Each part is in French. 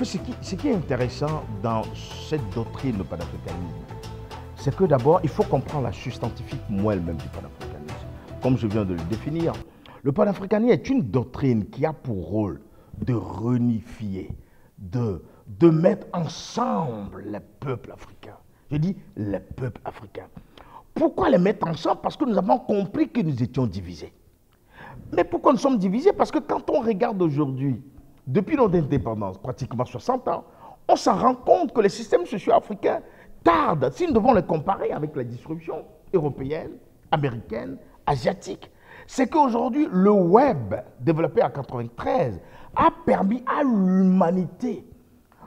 fait, ce qui est intéressant dans cette doctrine de panafricanisme, c'est que d'abord, il faut comprendre la substantifique moelle même du panafricanisme. Comme je viens de le définir, le panafricanisme est une doctrine qui a pour rôle de réunifier, de mettre ensemble les peuples africains. Je dis les peuples africains. Pourquoi les mettre ensemble? Parce que nous avons compris que nous étions divisés. Mais pourquoi nous sommes divisés? Parce que quand on regarde aujourd'hui, depuis notre indépendance, pratiquement 60 ans, on s'en rend compte que les systèmes sociaux africains tardent, si nous devons les comparer avec la distribution européenne, américaine, asiatique. C'est qu'aujourd'hui, le web, développé en 1993, a permis à l'humanité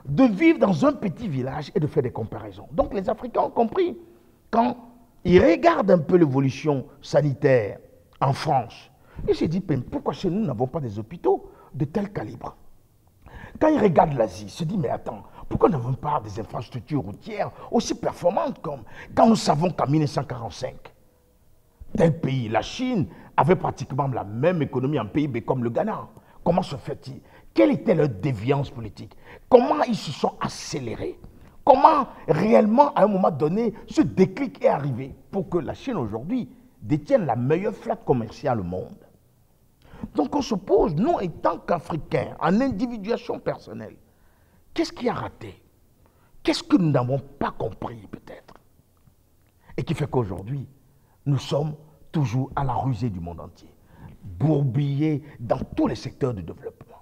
de vivre dans un petit village et de faire des comparaisons. Donc les Africains ont compris, quand ils regardent un peu l'évolution sanitaire en France, ils se disent, pourquoi chez nous n'avons pas des hôpitaux de tel calibre? Quand ils regardent l'Asie, ils se disent, mais attends, pourquoi nous n'avons pas des infrastructures routières aussi performantes comme quand nous savons qu'en 1945, tel pays, la Chine, avait pratiquement la même économie en PIB comme le Ghana. Comment se fait-il? Quelle était leur déviance politique? Comment ils se sont accélérés? Comment réellement, à un moment donné, ce déclic est arrivé pour que la Chine aujourd'hui détienne la meilleure flotte commerciale au monde? Donc on se pose, nous, en tant qu'Africains, en individuation personnelle, qu'est-ce qui a raté? Qu'est-ce que nous n'avons pas compris peut-être? Et qui fait qu'aujourd'hui, nous sommes toujours à la rusée du monde entier, bourbillés dans tous les secteurs du développement.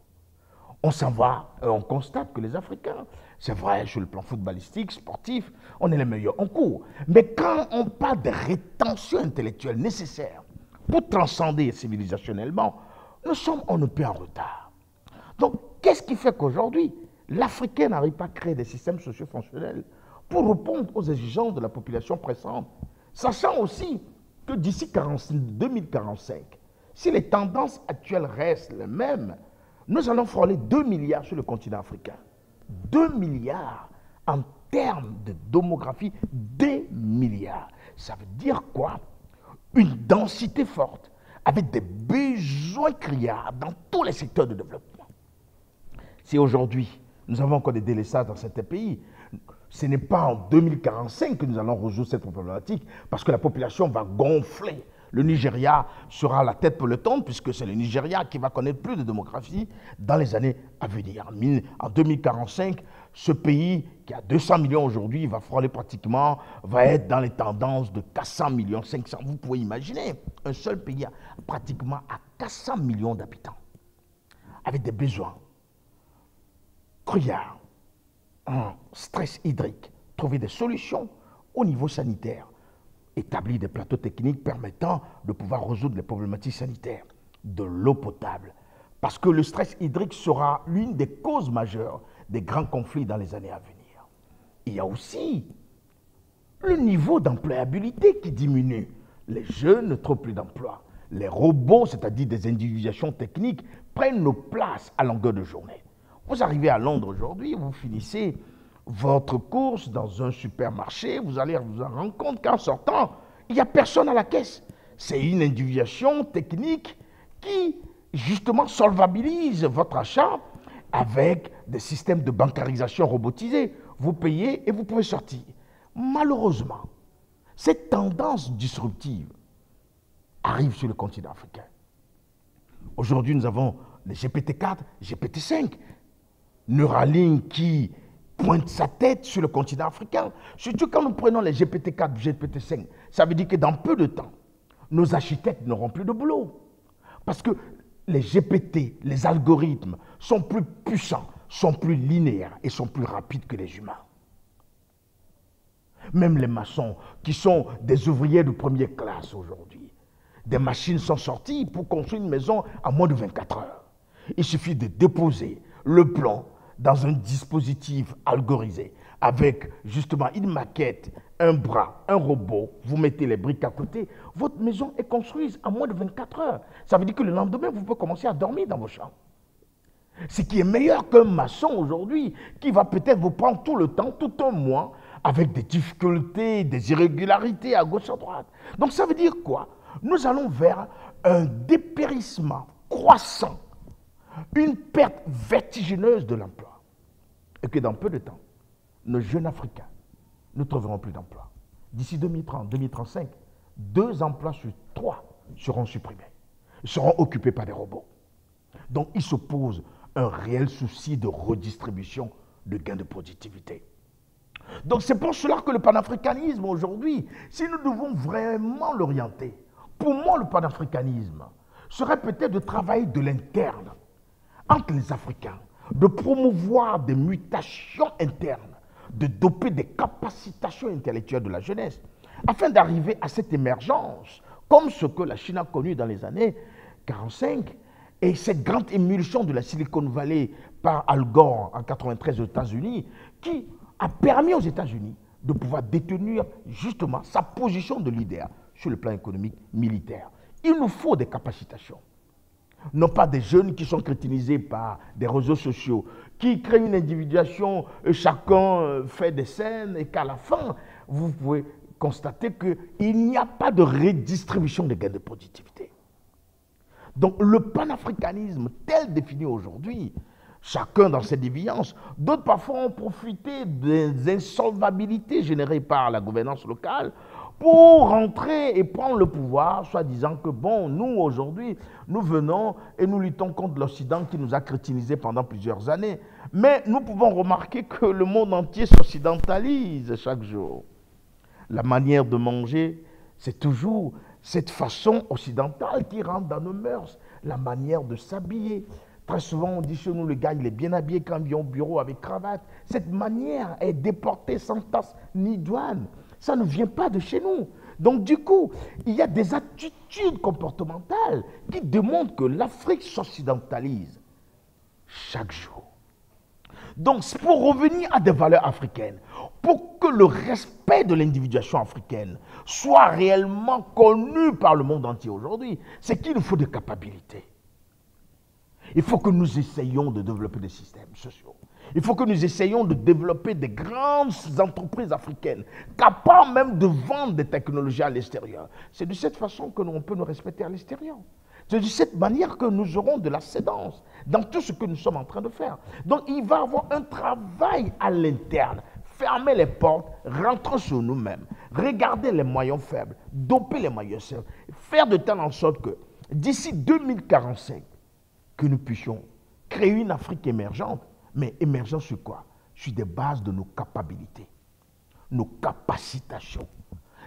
On s'en va et on constate que les Africains, c'est vrai, sur le plan footballistique, sportif, on est les meilleurs en cours. Mais quand on parle de rétention intellectuelle nécessaire pour transcender civilisationnellement, nous sommes on ne peut en retard. Donc, qu'est-ce qui fait qu'aujourd'hui, l'Africain n'arrive pas à créer des systèmes socio-fonctionnels pour répondre aux exigences de la population pressante, sachant aussi que d'ici 2045, si les tendances actuelles restent les mêmes, nous allons frôler 2 milliards sur le continent africain. 2 milliards en termes de démographie, 2 milliards. Ça veut dire quoi? Une densité forte, avec des besoins criards dans tous les secteurs de développement. Si aujourd'hui, nous avons encore des délaissages dans certains pays, ce n'est pas en 2045 que nous allons résoudre cette problématique, parce que la population va gonfler. Le Nigeria sera à la tête pour le temps, puisque c'est le Nigeria qui va connaître plus de démographie dans les années à venir. En 2045, ce pays, qui a 200 millions aujourd'hui, va frôler pratiquement, va être dans les tendances de 400 millions, 500. Vous pouvez imaginer, un seul pays pratiquement à 400 millions d'habitants, avec des besoins criards, un stress hydrique, trouver des solutions au niveau sanitaire, établir des plateaux techniques permettant de pouvoir résoudre les problématiques sanitaires, de l'eau potable, parce que le stress hydrique sera l'une des causes majeures des grands conflits dans les années à venir. Il y a aussi le niveau d'employabilité qui diminue. Les jeunes ne trouvent plus d'emploi. Les robots, c'est-à-dire des individuations techniques, prennent nos places à longueur de journée. Vous arrivez à Londres aujourd'hui, vous finissez votre course dans un supermarché, vous allez vous en rendre compte qu'en sortant, il n'y a personne à la caisse. C'est une individuation technique qui, justement, solvabilise votre achat avec des systèmes de bancarisation robotisés. Vous payez et vous pouvez sortir. Malheureusement, cette tendance disruptive arrive sur le continent africain. Aujourd'hui, nous avons les GPT-4, GPT-5, Neuralink qui pointe sa tête sur le continent africain. Surtout quand nous prenons les GPT-4, GPT-5, ça veut dire que dans peu de temps, nos architectes n'auront plus de boulot. Parce que les GPT, les algorithmes, sont plus puissants, sont plus linéaires et sont plus rapides que les humains. Même les maçons, qui sont des ouvriers de première classe aujourd'hui, des machines sont sorties pour construire une maison en moins de 24 heures. Il suffit de déposer le plan dans un dispositif algorisé, avec justement une maquette, un bras, un robot, vous mettez les briques à côté, votre maison est construite en moins de 24 heures. Ça veut dire que le lendemain, vous pouvez commencer à dormir dans vos chambres. Ce qui est meilleur qu'un maçon aujourd'hui, qui va peut-être vous prendre tout le temps, tout un mois, avec des difficultés, des irrégularités à gauche, à droite. Donc ça veut dire quoi? Nous allons vers un dépérissement croissant, une perte vertigineuse de l'emploi. et que dans peu de temps, nos jeunes Africains ne trouveront plus d'emploi. D'ici 2030, 2035, 2 emplois sur 3 seront supprimés, seront occupés par des robots. Donc, il se pose un réel souci de redistribution de gains de productivité. Donc, c'est pour cela que le panafricanisme aujourd'hui, si nous devons vraiment l'orienter, pour moi, le panafricanisme serait peut-être de travailler de l'interne entre les Africains, de promouvoir des mutations internes, de doper des capacitations intellectuelles de la jeunesse, afin d'arriver à cette émergence, comme ce que la Chine a connu dans les années 45, et cette grande émulsion de la Silicon Valley par Al Gore en 93 aux États-Unis, qui a permis aux États-Unis de pouvoir détenir justement sa position de leader sur le plan économique militaire. Il nous faut des capacitations. Non pas des jeunes qui sont crétinisés par des réseaux sociaux, qui créent une individuation, chacun fait des scènes et qu'à la fin, vous pouvez constater qu'il n'y a pas de redistribution des gains de productivité. Donc le panafricanisme tel défini aujourd'hui, chacun dans ses déviances, d'autres parfois ont profité des insolvabilités générées par la gouvernance locale pour rentrer et prendre le pouvoir, soit disant que bon, nous aujourd'hui, nous venons et nous luttons contre l'Occident qui nous a crétinisés pendant plusieurs années. Mais nous pouvons remarquer que le monde entier s'occidentalise chaque jour. La manière de manger, c'est toujours cette façon occidentale qui rentre dans nos mœurs. La manière de s'habiller. Très souvent, on dit chez nous, le gars, il est bien habillé quand il vient au bureau avec cravate. Cette manière est déportée sans tasse ni douane. Ça ne vient pas de chez nous. Donc, du coup, il y a des attitudes comportementales qui démontrent que l'Afrique s'occidentalise chaque jour. Donc, pour revenir à des valeurs africaines, pour que le respect de l'individuation africaine soit réellement connu par le monde entier aujourd'hui, c'est qu'il nous faut des capacités. Il faut que nous essayions de développer des systèmes sociaux. Il faut que nous essayions de développer des grandes entreprises africaines, capables même de vendre des technologies à l'extérieur. C'est de cette façon que l'on peut nous respecter à l'extérieur. C'est de cette manière que nous aurons de l'ascendance dans tout ce que nous sommes en train de faire. Donc il va y avoir un travail à l'interne. Fermer les portes, rentrer sur nous-mêmes, regarder les maillons faibles, doper les maillons faibles, faire de telle en sorte que d'ici 2045, que nous puissions créer une Afrique émergente, mais émergente sur quoi? Sur des bases de nos capacités, nos capacitations.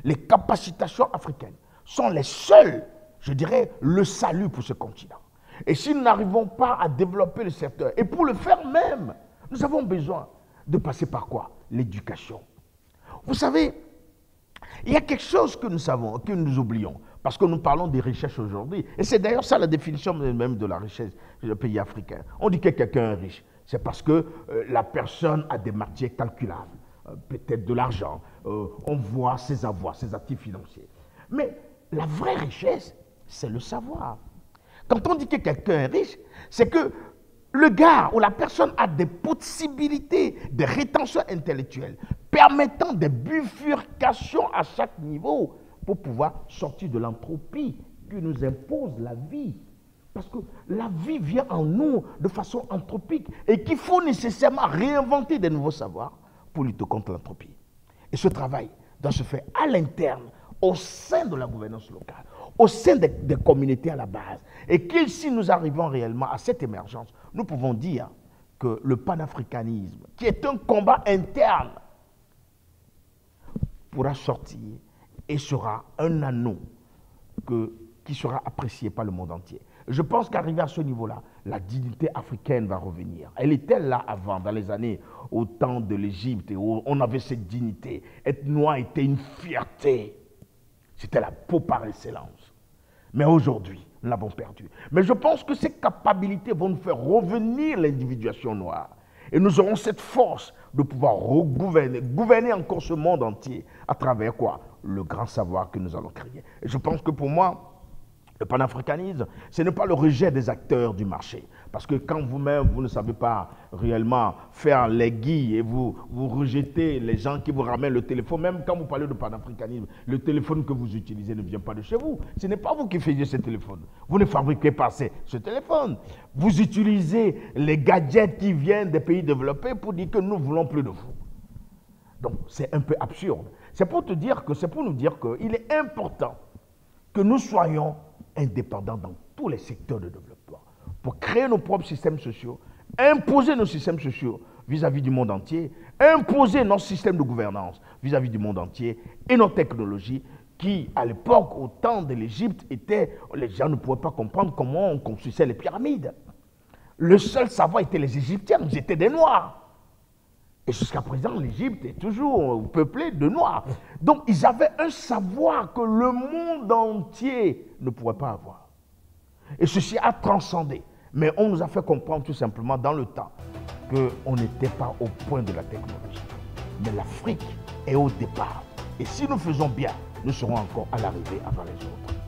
Les capacitations africaines sont les seules, je dirais, le salut pour ce continent. Et si nous n'arrivons pas à développer le secteur, et pour le faire même, nous avons besoin de passer par quoi? L'éducation. Vous savez, il y a quelque chose que nous savons, que nous oublions, parce que nous parlons des richesses aujourd'hui. Et c'est d'ailleurs ça la définition même de la richesse du pays africain. On dit que quelqu'un est riche. C'est parce que la personne a des matières calculables, peut-être de l'argent, on voit ses avoirs, ses actifs financiers. Mais la vraie richesse, c'est le savoir. Quand on dit que quelqu'un est riche, c'est que le gars ou la personne a des possibilités de rétention intellectuelle permettant des bifurcations à chaque niveau pour pouvoir sortir de l'entropie que nous impose la vie. Parce que la vie vient en nous de façon anthropique et qu'il faut nécessairement réinventer de nouveaux savoirs pour lutter contre l'entropie. Et ce travail doit se faire à l'interne, au sein de la gouvernance locale, au sein des communautés à la base. Et que si nous arrivons réellement à cette émergence, nous pouvons dire que le panafricanisme, qui est un combat interne, pourra sortir et sera un anneau qui sera apprécié par le monde entier. Je pense qu'arrivé à ce niveau-là, la dignité africaine va revenir. Elle était là avant, dans les années au temps de l'Égypte, où on avait cette dignité. Être noir était une fierté. C'était la peau par excellence. Mais aujourd'hui, nous l'avons perdu. Mais je pense que ces capacités vont nous faire revenir l'individuation noire. Et nous aurons cette force de pouvoir gouverner encore ce monde entier à travers quoi? Le grand savoir que nous allons créer. Et je pense que pour moi, Le panafricanisme, ce n'est pas le rejet des acteurs du marché. Parce que quand vous-même, vous ne savez pas réellement faire les guilles et vous rejetez les gens qui vous ramènent le téléphone, même quand vous parlez de panafricanisme, le téléphone que vous utilisez ne vient pas de chez vous. Ce n'est pas vous qui faisiez ce téléphone. Vous ne fabriquez pas ce téléphone. Vous utilisez les gadgets qui viennent des pays développés pour dire que nous ne voulons plus de vous. Donc, c'est un peu absurde. C'est pour nous dire qu'il est important que nous soyons indépendants dans tous les secteurs de développement pour créer nos propres systèmes sociaux, imposer nos systèmes sociaux vis-à-vis du monde entier, imposer notre système de gouvernance vis-à-vis du monde entier et nos technologies qui, à l'époque, au temps de l'Égypte, les gens ne pouvaient pas comprendre comment on construisait les pyramides. Le seul savoir était les Égyptiens, ils étaient des Noirs. Et jusqu'à présent, l'Égypte est toujours peuplée de Noirs. Donc, ils avaient un savoir que le monde entier ne pourrait pas avoir. Et ceci a transcendé. Mais on nous a fait comprendre tout simplement dans le temps qu'on n'était pas au point de la technologie. Mais l'Afrique est au départ. Et si nous faisons bien, nous serons encore à l'arrivée avant les autres.